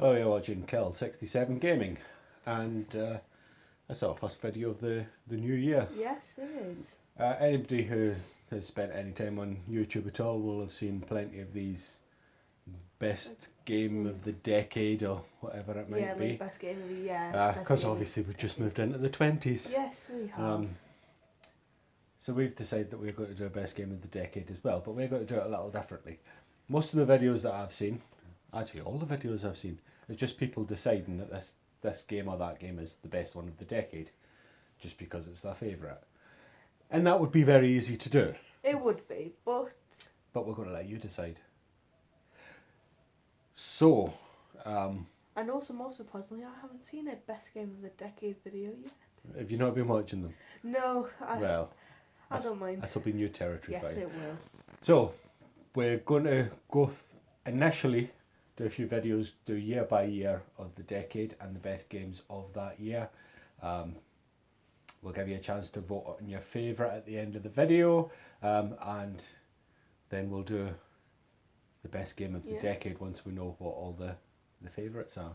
Hello, you're watching Kel67 Gaming, and that's our first video of the new year. Yes, it is. Anybody who has spent any time on YouTube at all will have seen plenty of these best game of the decade or whatever it might be. Like best game of the year. Because obviously we've just moved into the 20s. Yes, we have. So we've decided that we're going to do a best game of the decade as well, but we're going to do it a little differently. Most of the videos that I've seen, actually all the videos I've seen, is just people deciding that this game or that game is the best one of the decade, just because it's their favourite. And that would be very easy to do. It would be, but we're going to let you decide. So, and also more surprisingly, I haven't seen a best game of the decade video yet. have you not been watching them? No, I don't mind. This will be new territory. Yes, for you. it will. So, we're going to go initially do a few videos, do year by year of the decade and the best games of that year. We'll give you a chance to vote on your favourite at the end of the video, and then we'll do the best game of the decade once we know what all the favourites are.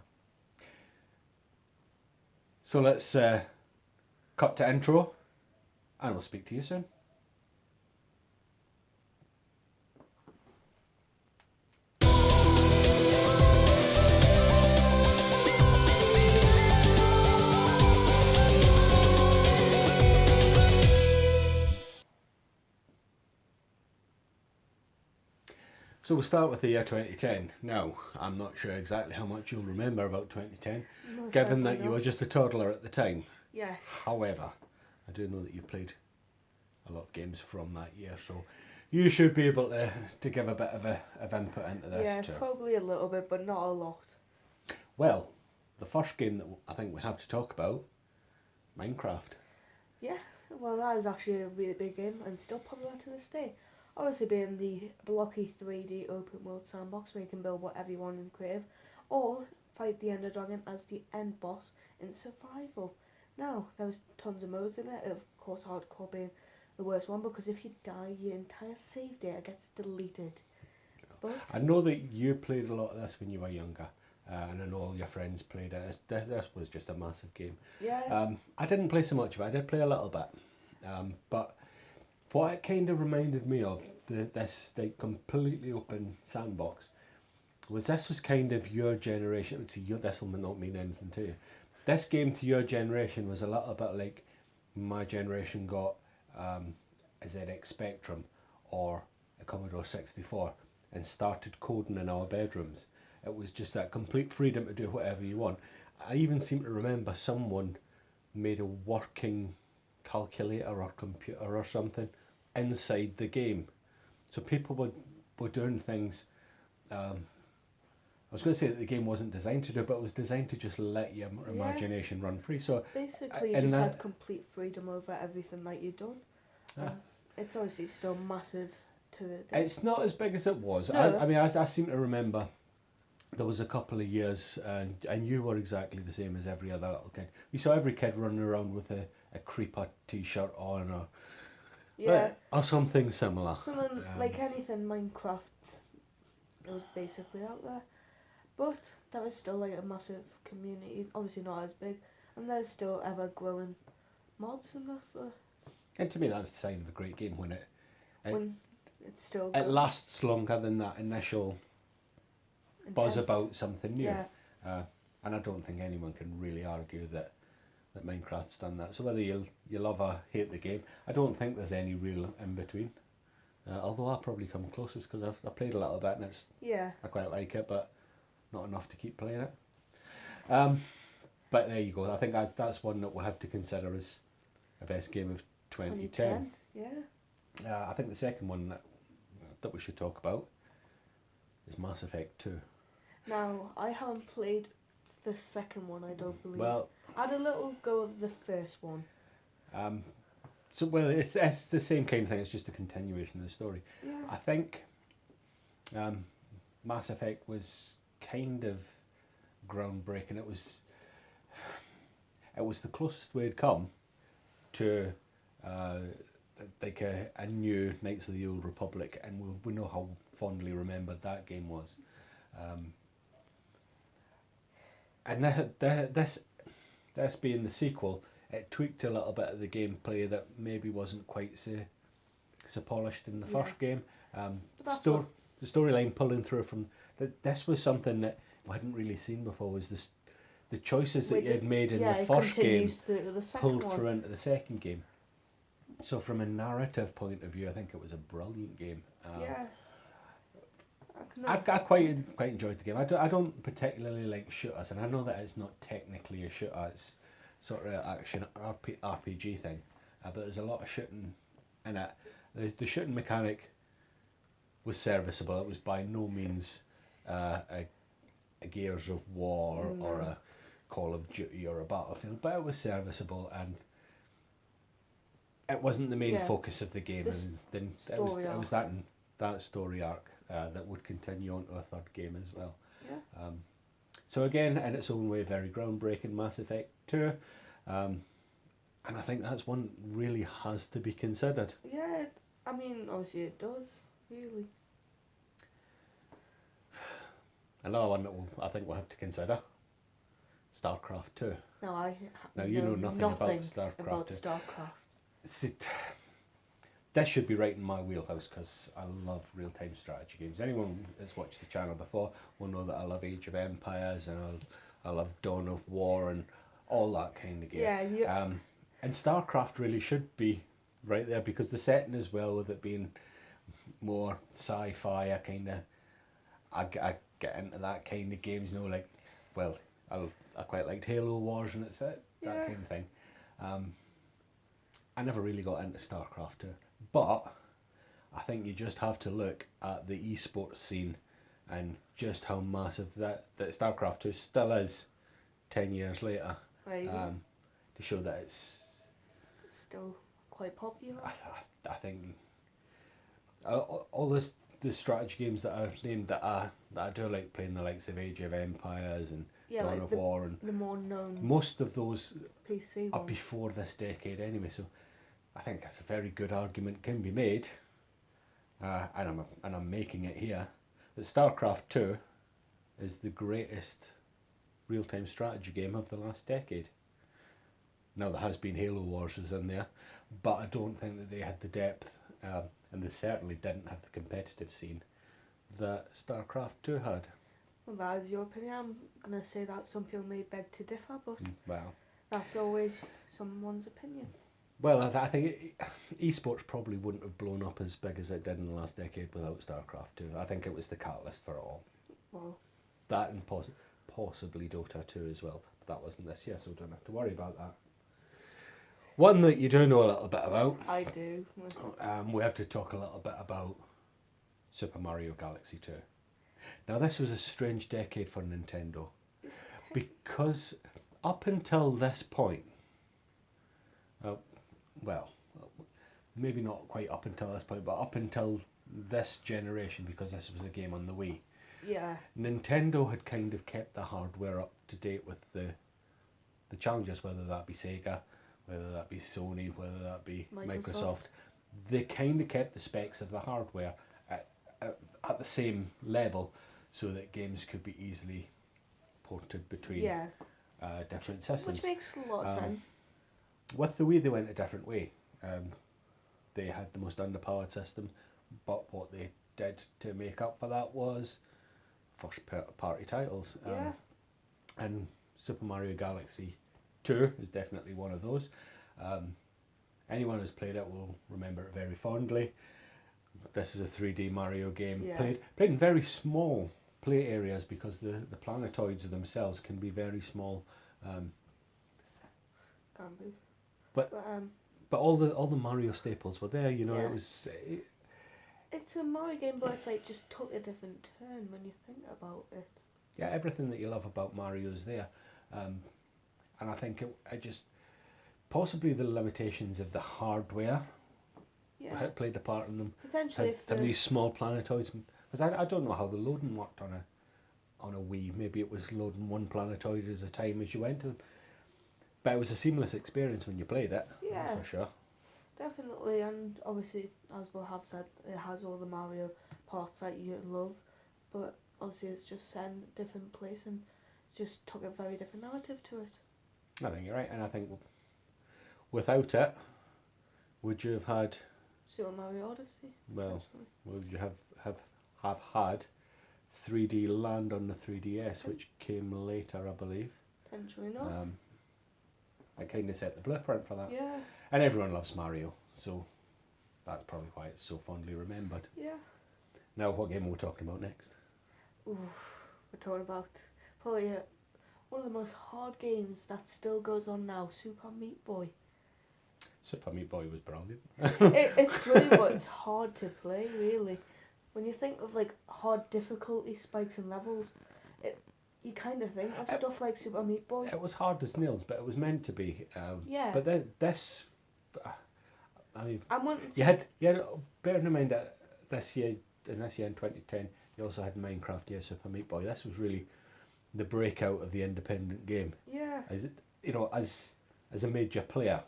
So let's cut to intro, and we'll speak to you soon. So we'll start with the year 2010. Now, I'm not sure exactly how much you'll remember about 2010, given that you were just a toddler at the time. Yes. However, I do know that you've played a lot of games from that year, so you should be able to give a bit of input into this too. Yeah, probably a little bit, but not a lot. Well, the first game that I think we have to talk about, Minecraft. Yeah, well that is actually a really big game and still popular to this day. Obviously being the blocky 3D open world sandbox where you can build whatever you want in creative, or fight the Ender Dragon as the end boss in survival. Now, there's tons of modes in it, of course hardcore being the worst one, because if you die, your entire save data gets deleted. But I know that you played a lot of this when you were younger, and I know all your friends played it. This was just a massive game. yeah, I didn't play so much of it. I did play a little bit, but what it kind of reminded me of, this like completely open sandbox, this was kind of your generation. See, this will not mean anything to you. This game to your generation was a little bit like my generation got a ZX Spectrum or a Commodore 64 and started coding in our bedrooms. It was just that complete freedom to do whatever you want. I even seem to remember someone made a working calculator or computer or something inside the game. So people were doing things. I was going to say that the game wasn't designed to do, but it was designed to just let your imagination run free. So basically you just had complete freedom over everything that you'd done. It's obviously still massive to the day. It's not as big as it was. No. I mean, I seem to remember there was a couple of years, and you were exactly the same as every other little kid. You saw every kid running around with a creeper t-shirt on, or something similar. Something like anything Minecraft, it was basically out there. But there was still like a massive community, obviously not as big, and there's still ever growing mods and that. And to me, that's the sign of a great game when it's still it lasts longer than that initial buzz about something new. Yeah. And I don't think anyone can really argue that Minecraft's done that. So whether you love or hate the game, I don't think there's any real in between. Although I'll probably come closest because I've played a little bit and I quite like it, but not enough to keep playing it. But there you go. I think that's one that we'll have to consider as a best game of 2010. Yeah. I think the second one that we should talk about is Mass Effect 2. Now, I haven't played the second one, I don't believe. Well, I had a little go of the first one. It's the same kind of thing. It's just a continuation of the story. Yeah. I think Mass Effect was kind of groundbreaking. It was the closest we'd come to like a new Knights of the Old Republic, and we know how fondly remembered that game was. and this being the sequel, it tweaked a little bit of the gameplay that maybe wasn't quite so polished in the Yeah. first game. But that's what. The storyline pulling through from this was something that I hadn't really seen before. Was this the choices that you had made in the it first game continues through the second pulled one. through into the second game. So from a narrative point of view, I think it was a brilliant game. Yeah. I quite enjoyed the game. I don't particularly like shooters, and I know that it's not technically a shooter. It's sort of action RPG thing, but there's a lot of shooting in it. The shooting mechanic was serviceable. It was by no means a Gears of War or a Call of Duty or a Battlefield, but it was serviceable, and it wasn't the main focus of the game. And then it was that story arc that would continue on to a third game as well. Yeah. So again, in its own way, very groundbreaking. Mass Effect 2, and I think that's one really has to be considered. Yeah, I mean, obviously it does, really. Another one that I think we'll have to consider, Starcraft 2. Now you know nothing about Starcraft 2. Starcraft. See, this should be right in my wheelhouse because I love real-time strategy games. Anyone that's watched the channel before will know that I love Age of Empires and I love Dawn of War and all that kind of game. Yeah. And Starcraft really should be right there because the setting as well, with it being more sci-fi, I get into that kind of games. You know, like, well, I quite liked Halo Wars and that kind of thing. I never really got into StarCraft 2, but I think you just have to look at the esports scene and just how massive that StarCraft 2 still is 10 years later, to show that it's still quite popular. I think all the strategy games that I've named that I do like playing, the likes of Age of Empires and Dawn of War, and the more known most of those PC are ones. before this decade anyway, so I think that's a very good argument can be made, and I'm making it here, that StarCraft 2 is the greatest real-time strategy game of the last decade. Now there has been Halo Wars is in there, but I don't think that they had the depth, and they certainly didn't have the competitive scene that StarCraft 2 had. Well, that is your opinion. I'm going to say that some people may beg to differ, but Well, that's always someone's opinion. Well, I think esports probably wouldn't have blown up as big as it did in the last decade without StarCraft 2. I think it was the catalyst for it all. Well, That and possibly Dota 2 as well. But that wasn't this year, so don't have to worry about that. One that you do know a little bit about. I do. We have to talk a little bit about Super Mario Galaxy 2. Now, this was a strange decade for Nintendo, because up until this point, well, maybe not quite up until this point, but up until this generation, because this was a game on the Wii, Yeah. Nintendo had kind of kept the hardware up to date with the challenges, whether that be Sega, whether that be Sony, whether that be Microsoft. They kind of kept the specs of the hardware at the same level, so that games could be easily ported between different systems. Which makes a lot of sense. With the Wii, they went a different way. They had the most underpowered system, but what they did to make up for that was first party titles. And Super Mario Galaxy 2 is definitely one of those. Anyone who's played it will remember it very fondly. This is a 3D Mario game, played in very small play areas, because the planetoids themselves can be very small. But all the Mario staples were there. You know, it was. It's a Mario game, but it's like just took a different turn when you think about it. Yeah, everything that you love about Mario is there, and I think it just possibly the limitations of the hardware played a part in them. Potentially, having these small planetoids, because I don't know how the loading worked on a Wii. Maybe it was loading one planetoid at a time as you went to them. But it was a seamless experience when you played it. Yeah, that's for sure. Definitely, and obviously, as we have said, it has all the Mario parts that you love, but obviously it's just set in a different place, and just took a very different narrative to it. I think you're right, and I think without it, would you have had? Super Mario Odyssey. Well, would you have had 3D Land on the 3DS, which came later, I believe. Potentially not. I kind of set the blueprint for that. Yeah. And everyone loves Mario, so that's probably why it's so fondly remembered. Yeah. Now, what game are we talking about next? Ooh, we're talking about probably one of the most hard games that still goes on now, Super Meat Boy. Super Meat Boy was brilliant. It's brilliant, but it's hard to play, really. When you think of like hard difficulty spikes and levels, you kind of think of stuff like Super Meat Boy. It was hard as nails, but it was meant to be. Yeah. But this, I mean, I'm wanting to. you had bearing in mind that this year in 2010, you also had Minecraft, yeah, Super Meat Boy. This was really the breakout of the independent game. Yeah. As a major player,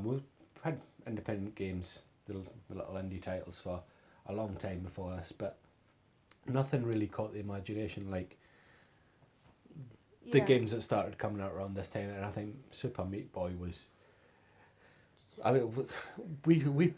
we've had independent games, the little indie titles for a long time before this, but nothing really caught the imagination like the games that started coming out around this time. And I think Super Meat Boy was. I mean, we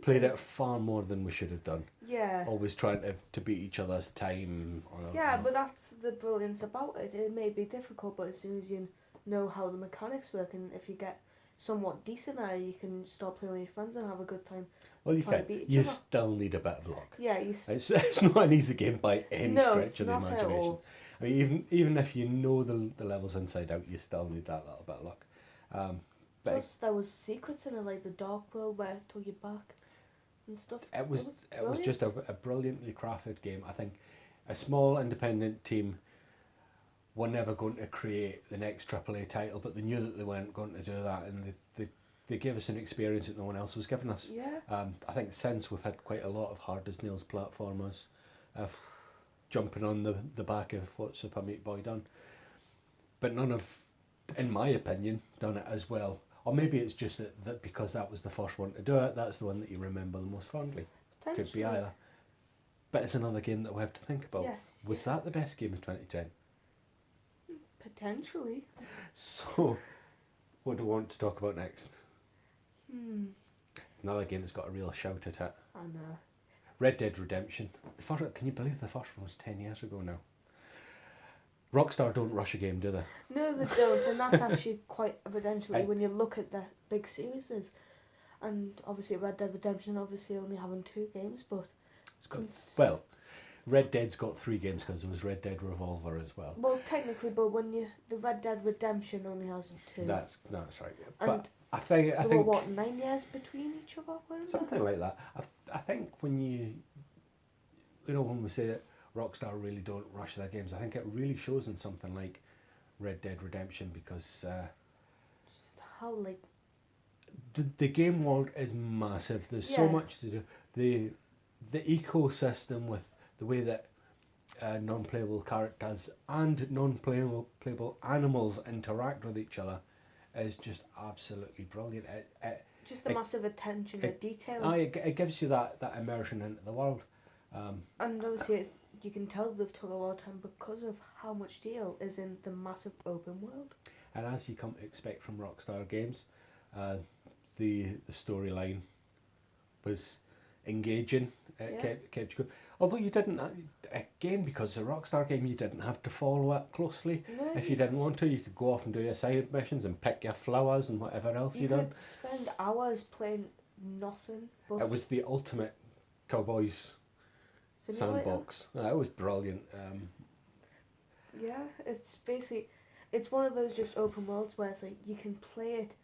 played it far more than we should have done. Yeah. Always trying to beat each other's time. But that's the brilliance about it. It may be difficult, but as soon as you know how the mechanics work, and if you get somewhat decent at it, you can start playing with your friends and have a good time. Well, you trying can. To beat each You other. still need a bit of luck. Yeah, it's not an easy game by any stretch of the not imagination. at all. I mean, even if you know the levels inside out, you still need that little bit of luck. Plus, there was secrets in it, like the dark world where it took you back and stuff. It was just a brilliantly crafted game. I think a small independent team were never going to create the next AAA title, but they knew that they weren't going to do that, and they gave us an experience that no one else was giving us. Yeah. I think since we've had quite a lot of hard as nails platformers, jumping on the back of what Super Meat Boy done, but none have, in my opinion, done it as well. Or maybe it's just that because that was the first one to do it, that's the one that you remember the most fondly. Could be either. But it's another game that we have to think about. Yes. Was that the best game of 2010? Potentially. So, what do we want to talk about next? Another game that's got a real shout at it. I know. Red Dead Redemption. Can you believe the first one was 10 years ago now? Rockstar don't rush a game, do they? No, they don't, and that's actually quite evidentially when you look at the big series. And obviously Red Dead Redemption obviously only having 2 games, but... Red Dead's got 3 games because there was Red Dead Revolver as well. Well, technically, but the Red Dead Redemption only has 2. That's right. And but I think there were, 9 years between each other? Something like that. I think when when we say that Rockstar really don't rush their games, I think it really shows in something like Red Dead Redemption, because how, like... The game world is massive. There's so much to do. The ecosystem with the way that non-playable characters and non-playable animals interact with each other is just absolutely brilliant. Just the massive attention to detail. It gives you that immersion into the world. And obviously you can tell they've took a lot of time because of how much detail is in the massive open world. And as you come to expect from Rockstar games, the storyline was engaging. It kept you going. Although you didn't, again, because it's a Rockstar game, you didn't have to follow it closely. No, if you didn't want to, you could go off and do your side missions and pick your flowers and whatever else you done. You could spend hours playing nothing. But it was the ultimate Cowboys sandbox. It was brilliant. Yeah, it's basically, it's one of those just open worlds where it's like you can play it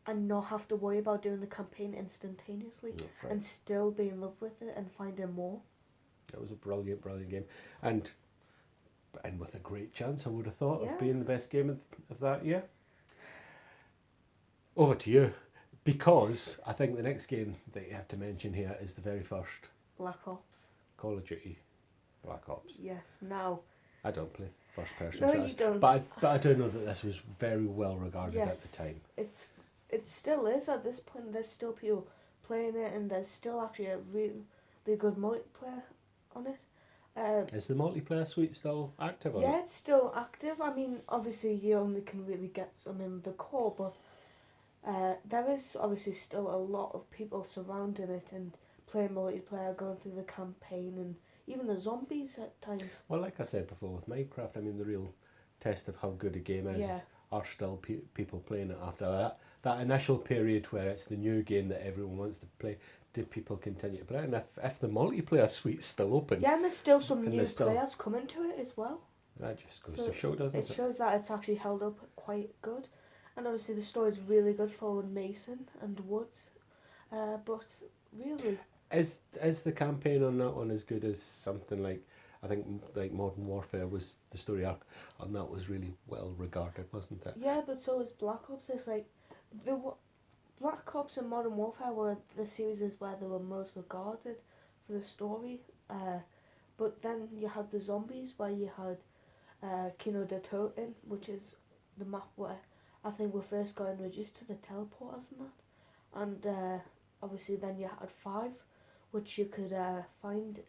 and not have to worry about doing the campaign instantaneously and still be in love with it and finding more. It was a brilliant game, and with a great chance, I would have thought, of being the best game of that year. Over to you, because I think the next game that you have to mention here is the very first Black Ops. Call of Duty Black Ops. Yes, now. I don't play first person No, shooters, you don't. but I do know that this was very well regarded at the time. It still is at this point. There's still people playing it, and there's still actually a really good multiplayer on it. Is the multiplayer suite still active or Yeah, not? it's still active. I mean, obviously you only can really get some in the core, but there is obviously still a lot of people surrounding it and playing multiplayer, going through the campaign and even the zombies at times. Well, like I said before, with Minecraft, I mean, the real test of how good a game Yeah. is are still people playing it after that initial period where it's the new game that everyone wants to play. Do people continue to play? And if the multiplayer suite's still open, Yeah, and there's still some and new there's still players coming to it as well. that just goes So to show, it doesn't it? shows that it's actually held up quite good. And obviously the story's really good following Mason and Woods. But really, Is the campaign on that one as good as something like, I think like Modern Warfare was, the story arc on that was really well regarded, wasn't it? yeah, but so is Black Ops. It's like Black Ops and Modern Warfare were the series where they were most regarded for the story. But then you had the zombies where you had Kino de Toten, which is the map where I think we first got introduced to the teleporters and that. And obviously then you had 5, which you could find,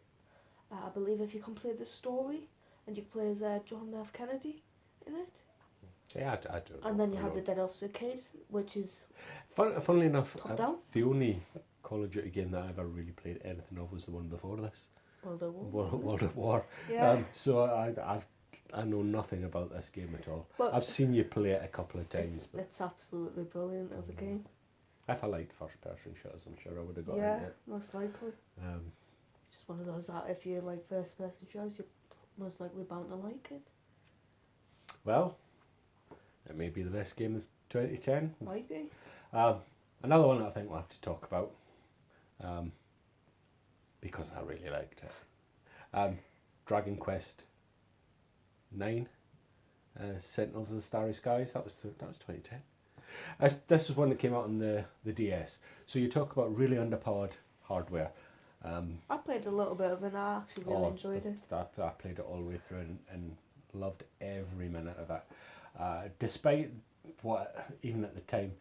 I believe, if you complete the story, and you play as John F. Kennedy in it. Yeah, I don't know. And then you had the Dead Ops Arcade, which is Funnily enough, top down. the only Call of Duty game that I ever really played anything of was the one before this, World at War. World at War. Yeah. So I know nothing about this game at all. But I've seen you play it a couple of times, but it's absolutely brilliant of a game. if I liked first person shots, I'm sure I would have got Yeah, into it. most likely. It's just one of those that if you like first person shows, you're most likely bound to like it. Well, it may be the best game of 2010. Might be. Another one that I think we'll have to talk about, because I really liked it. Dragon Quest 9, Sentinels of the Starry Skies. That was 2010. This is one that came out on the DS. So you talk about really underpowered hardware. I played a little bit of it and I actually really enjoyed it. I played it all the way through and loved every minute of it. Despite what, even at the time,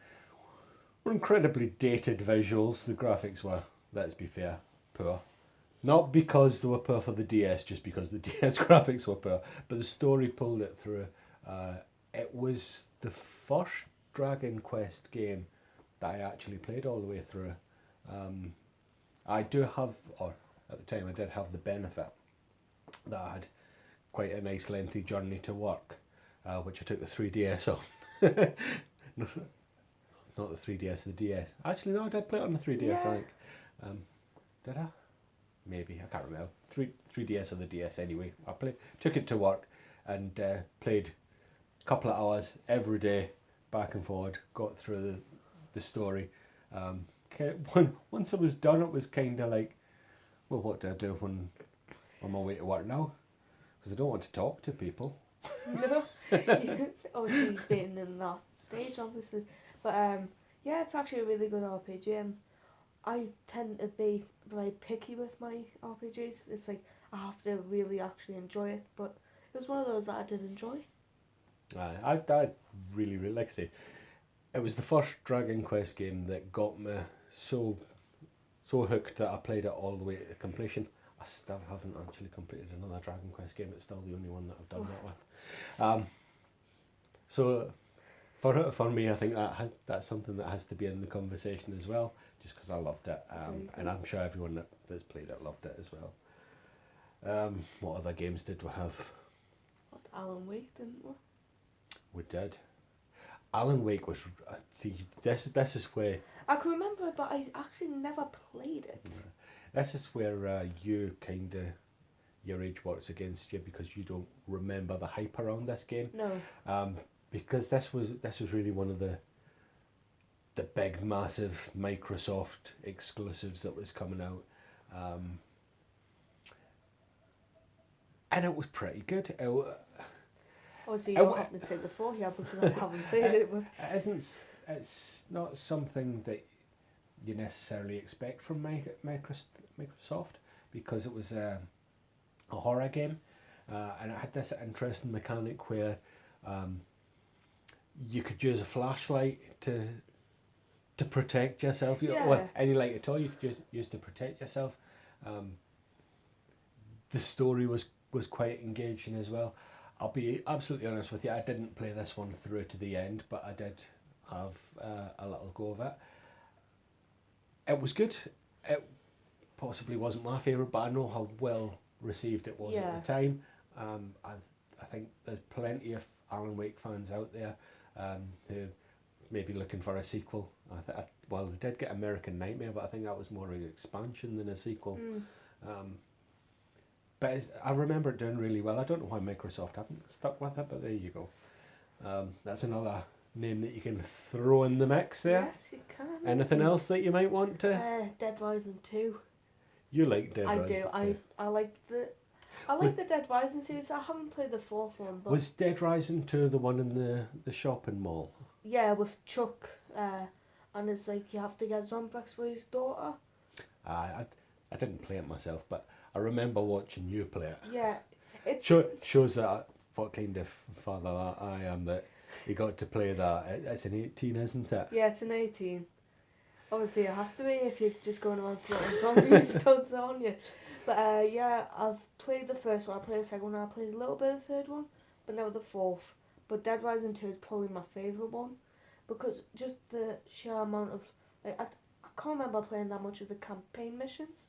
were incredibly dated visuals, the graphics were, let's be fair, poor. Not because they were poor for the DS, just because the DS graphics were poor, but the story pulled it through. It was the first Dragon Quest game that I actually played all the way through. I do have, or at the time I did have the benefit that I had quite a nice lengthy journey to work, which I took the 3DS on. Not the 3DS, the DS. Actually, no, I did play it on the 3DS, Yeah. I think. Did I? Maybe, I can't remember. 3DS or the DS anyway. Took it to work and played a couple of hours every day, back and forward, got through the story. Once I was done, it was kind of like, well, what do I do when I'm on my way to work now? Because I don't want to talk to people. No, obviously being in that stage, obviously. But yeah, it's actually a really good RPG, and I tend to be very picky with my RPGs. It's like I have to really actually enjoy it, but it was one of those that I did enjoy. I really, really, like I say, it was the first Dragon Quest game that got me so hooked that I played it all the way to completion. I still haven't actually completed another Dragon Quest game. It's still the only one that I've done that with. So for me, I think that's something that has to be in the conversation as well, just because I loved it, and I'm sure everyone that's played it loved it as well. What other games did we have? What, Alan Wake, didn't we? We did. Alan Wake was, see, this is where I can remember it, but I actually never played it. this is where you kind of, your age works against you because you don't remember the hype around this game. No. Because this was really one of the big massive Microsoft exclusives that was coming out, and it was pretty good. Obviously, you don't have to take the floor here because I haven't played it, but It's not something that you necessarily expect from Microsoft, because it was a horror game, and it had this interesting mechanic where you could use a flashlight to protect yourself. Yeah. Well, any light at all you could use to protect yourself. the story was quite engaging as well. I'll be absolutely honest with you, I didn't play this one through to the end, but I did have a little go of it. It was good. It possibly wasn't my favourite, but I know how well received it was at the time. I think there's plenty of Alan Wake fans out there who may be looking for a sequel. Well, they did get American Nightmare, but I think that was more an expansion than a sequel. But I remember it doing really well. I don't know why Microsoft haven't stuck with it, but there you go. That's another name that you can throw in the mix there. Yes, you can. Anything else that you might want to? Dead Rising 2. You like Dead Rising 2? I do. I like the Dead Rising series. I haven't played the fourth one. But was Dead Rising 2 the one in the shopping mall? Yeah, with Chuck. And it's like you have to get Zombrix for his daughter. I didn't play it myself, but I remember watching you play it. Yeah. It shows that what kind of father that I am, that you got to play that. It's an 18, isn't it? Yeah, it's an 18. Obviously, it has to be if you're just going around slaughtering zombies, don't on you. But yeah, I've played the first one, I played the second one, I played a little bit of the third one, but never the fourth. But Dead Rising 2 is probably my favourite one, because just the sheer amount of, like, I can't remember playing that much of the campaign missions,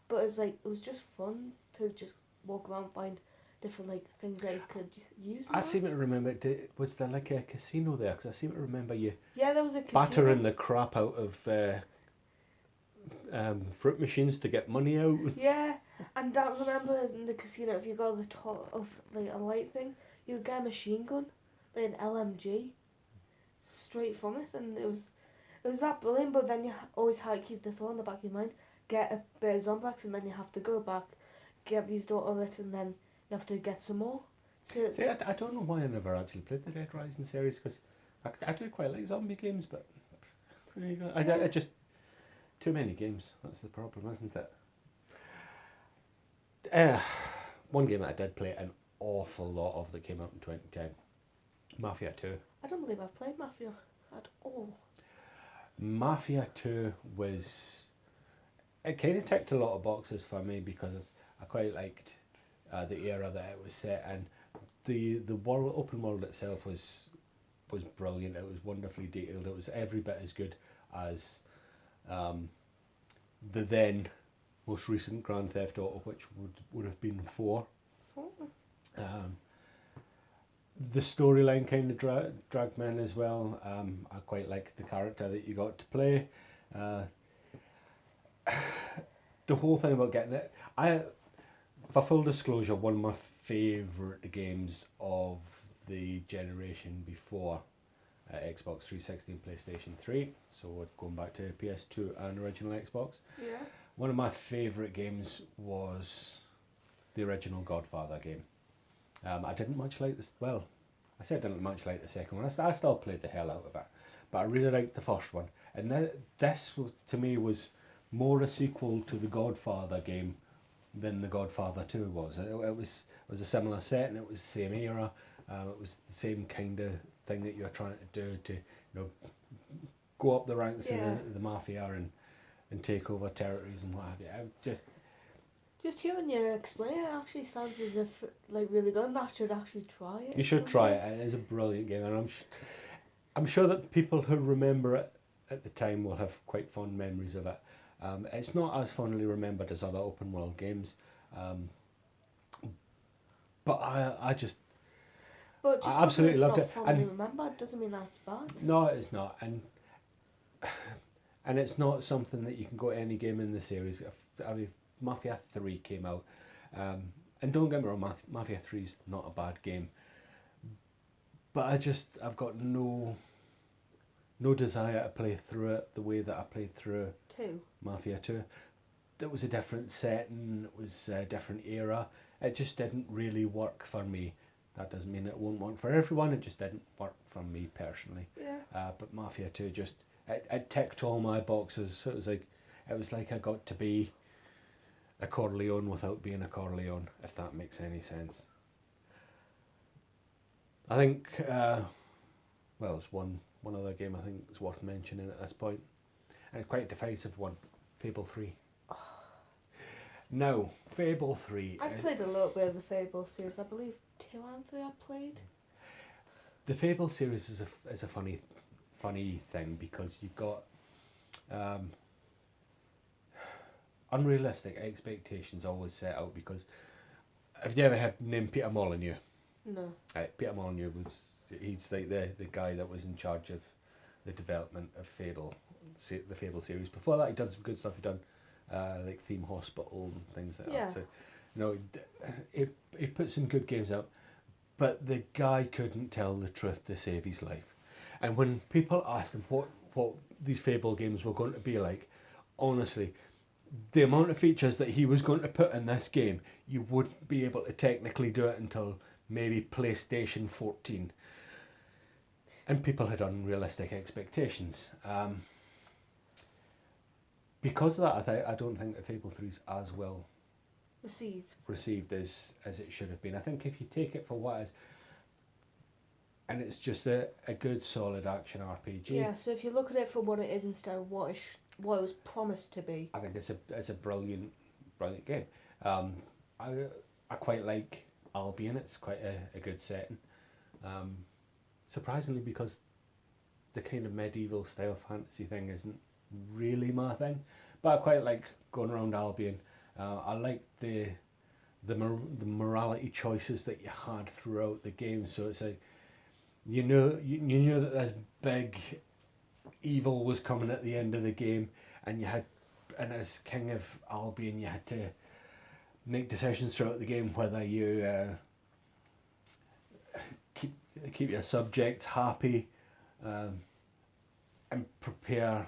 but it's like, it was just fun to just walk around and find different like things that you could use. I seem to remember, was there like a casino there? Because I seem to remember you there was a casino. battering the crap out of fruit machines to get money out. Yeah, and I remember in the casino, if you go to the top of like a light thing, you would get a machine gun, like an LMG, straight from it, and it was that brilliant. But then you always had to keep the thought in the back of your mind, get a bit of Zombax, and then you have to go back, get his daughter it, and then you have to get some more. So see, I don't know why I never actually played the Dead Rising series, because I do quite like zombie games, but there you go. I just, too many games, that's the problem, isn't it? One game that I did play an awful lot of that came out in 2010, Mafia 2. I don't believe I've played Mafia at all. Mafia 2 was, it kind of ticked a lot of boxes for me, because I quite liked the era that it was set in. The world, open world itself was brilliant. It was wonderfully detailed. It was every bit as good as the then most recent Grand Theft Auto, which would have been 4. The storyline kind of dragged me in as well. I quite liked the character that you got to play. The whole thing about getting it, for full disclosure, one of my favourite games of the generation before Xbox 360 and PlayStation 3, so we're going back to PS2 and original Xbox. Yeah. One of my favourite games was the original Godfather game. I didn't much like this. Well, I said I didn't much like the second one. I still played the hell out of it, but I really liked the first one. And this to me was more a sequel to the Godfather game than the Godfather 2 was. It was a similar setting. It was the same era. It was the same kind of thing that you're trying to do to go up the ranks in the mafia and take over territories and what have you. Just hearing you explain it actually sounds as if like really good, and I should actually try it. You should try it. It is a brilliant game, and I'm sure that people who remember it at the time will have quite fond memories of it. It's not as fondly remembered as other open world games, but I absolutely loved it. And remembered doesn't mean that's bad. No, it's not, and it's not something that you can go to any game in the series. I mean, Mafia 3 came out, and don't get me wrong, Mafia 3 is not a bad game, but I've got no desire to play through it the way that I played through Mafia 2. It was a different setting, it was a different era. It just didn't really work for me. That doesn't mean it won't work for everyone, it just didn't work for me personally. Yeah. But Mafia 2 just, it ticked all my boxes. So it was like I got to be a Corleone without being a Corleone, if that makes any sense. I think, there's one other game I think is worth mentioning at this point, and it's quite a divisive one, Fable 3. Now, Fable 3. I've played a little bit of the Fable series. I believe 2 and 3 I played. The Fable series is a funny thing because you've got unrealistic expectations always set out because have you ever had named Peter Molyneux? No. Peter Molyneux he's like the guy that was in charge of the development of Fable, the Fable series. Before that, he'd done some good stuff. He'd done like Theme Hospital and things like Yeah. that. So, you know, he put some good games out, but the guy couldn't tell the truth to save his life. And when people asked him what these Fable games were going to be like, honestly, the amount of features that he was going to put in this game, you wouldn't be able to technically do it until maybe PlayStation 14. And people had unrealistic expectations. Because of that, I don't think that Fable 3 is as well received as it should have been. I think if you take it for what it is, and it's just a good solid action RPG. Yeah, so if you look at it for what it is instead of what it was promised to be. I think it's a brilliant game. I quite like Albion. It's quite a good setting. Surprisingly, because the kind of medieval style fantasy thing isn't really my thing, but I quite liked going around Albion. I liked the morality choices that you had throughout the game. So it's like you knew that this big evil was coming at the end of the game, and as King of Albion, you had to make decisions throughout the game whether you keep your subjects happy, and prepare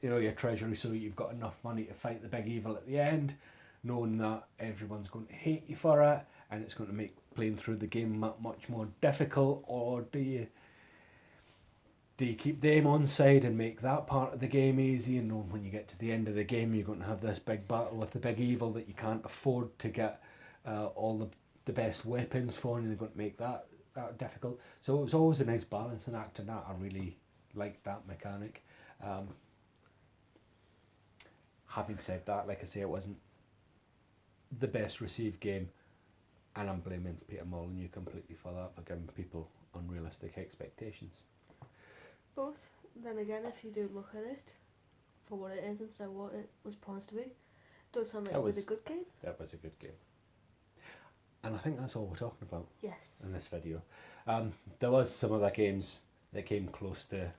your treasury so you've got enough money to fight the big evil at the end, knowing that everyone's going to hate you for it and it's going to make playing through the game much more difficult. Or do you keep them on side and make that part of the game easy, and know when you get to the end of the game you're going to have this big battle with the big evil that you can't afford to get all the best weapons for, and you're going to make that difficult. So it was always a nice balancing act, and that I really liked that mechanic. Having said that, like I say, it wasn't the best received game, and I'm blaming Peter Molyneux completely for that, for giving people unrealistic expectations. But then again, if you do look at it for what it is instead of what it was promised to be, it does sound like it was a good game. That was a good game. And I think that's all we're talking about. Yes. In this video. There was some other games that came close to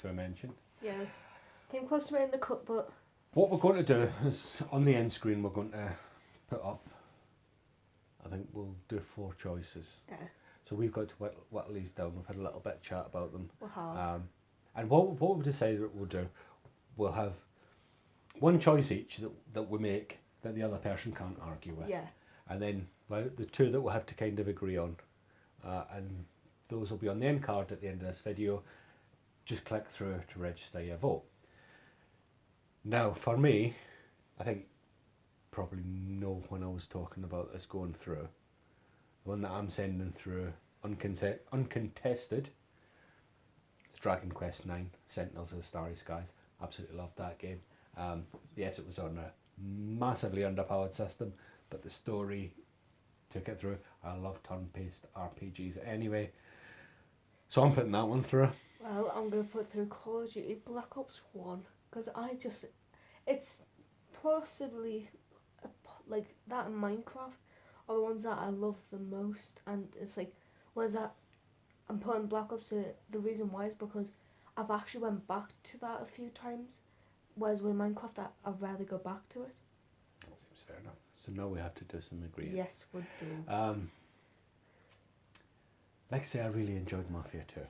a mention. Yeah. Came close to making the cut, but... What we're going to do is, on the end screen, we're going to put up, I think we'll do 4 choices. Yeah. So we've got to whittle these down. We've had a little bit of chat about them. We'll have. And what we've decided we'll do, we'll have one choice each that we make that the other person can't argue with. Yeah. And then the 2 that we'll have to kind of agree on. And those will be on the end card at the end of this video. Just click through to register your vote. Now, for me, I think probably know when I was talking about this going through. The one that I'm sending through uncontested. It's Dragon Quest IX, Sentinels of the Starry Skies. Absolutely loved that game. Yes, it was on a massively underpowered system, but the story took it through. I love turn-based RPGs anyway. So I'm putting that one through. Well, I'm going to put through Call of Duty Black Ops 1, because it's possibly, like, that and Minecraft are the ones that I love the most, and it's like, whereas that, I'm putting Black Ops, the reason why is because I've actually went back to that a few times, whereas with Minecraft, I'd rather go back to it. That seems fair enough. So now we have to do some agreeing. Yes, we do. Like I say, I really enjoyed Mafia 2.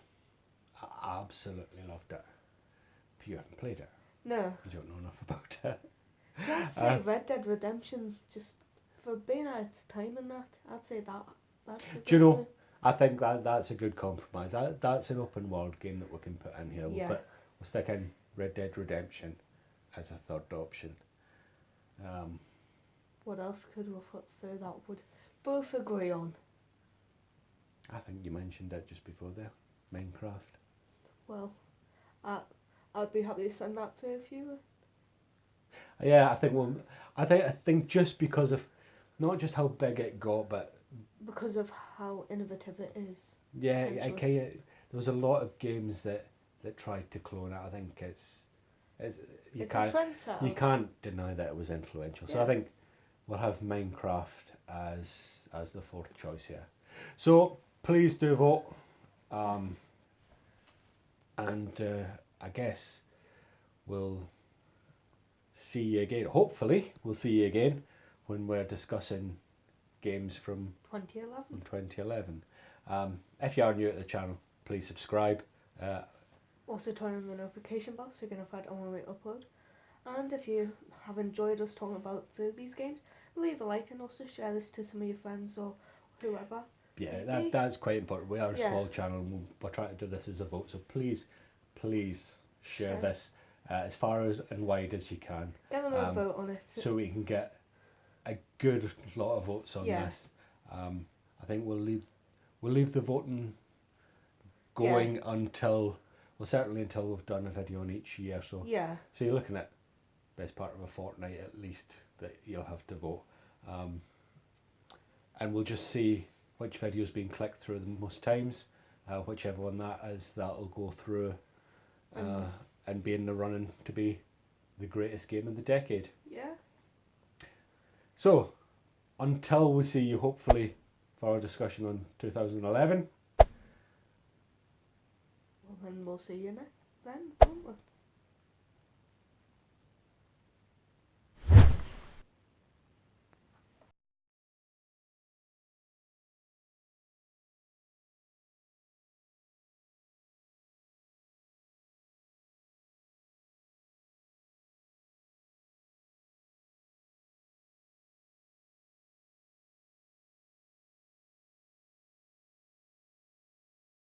I absolutely loved it. But you haven't played it. No. You don't know enough about it. So I'd say Red Dead Redemption, just for being at its time and that, I'd say that should Do you go know, through. I think that's a good compromise. That's an open world game that we can put in here. Yeah. We'll stick in Red Dead Redemption as a third option. What else could we put through that would both agree on? I think you mentioned it just before there. Minecraft. Well, I'd be happy to send that to if you were. Yeah, I think just because of not just how big it got, but Because of how innovative it is. yeah, Potentially. there was a lot of games that tried to clone it. I think it's you It's a can't you trendsetter. can't deny that it was influential. So I Yeah. think we'll have Minecraft as the fourth choice here. So please do vote, Yes. and I guess we'll see you again. Hopefully, we'll see you again when we're discussing games from 2011. 2011. If you are new to the channel, please subscribe. Also turn on the notification bell so you're going to find out when we upload. And if you have enjoyed us talking about these games, leave a like and also share this to some of your friends or whoever. Yeah, Maybe. that's quite important. We are a Yeah. small channel and we're trying to do this as a vote. So please share Share. this as far as and wide as you can, Get them a vote on it. so we can get a good lot of votes on Yeah. this. I think we'll leave the voting Yeah. going until certainly until we've done a video on each year. So Yeah. so you're looking at best part of a fortnight at least that you'll have to vote, and we'll just see which video's been clicked through the most times. Whichever one that is, that'll go through and be in the running to be the greatest game in the decade. Yeah. So, until we see you hopefully for our discussion on 2011. Well, then we'll see you next then, won't we?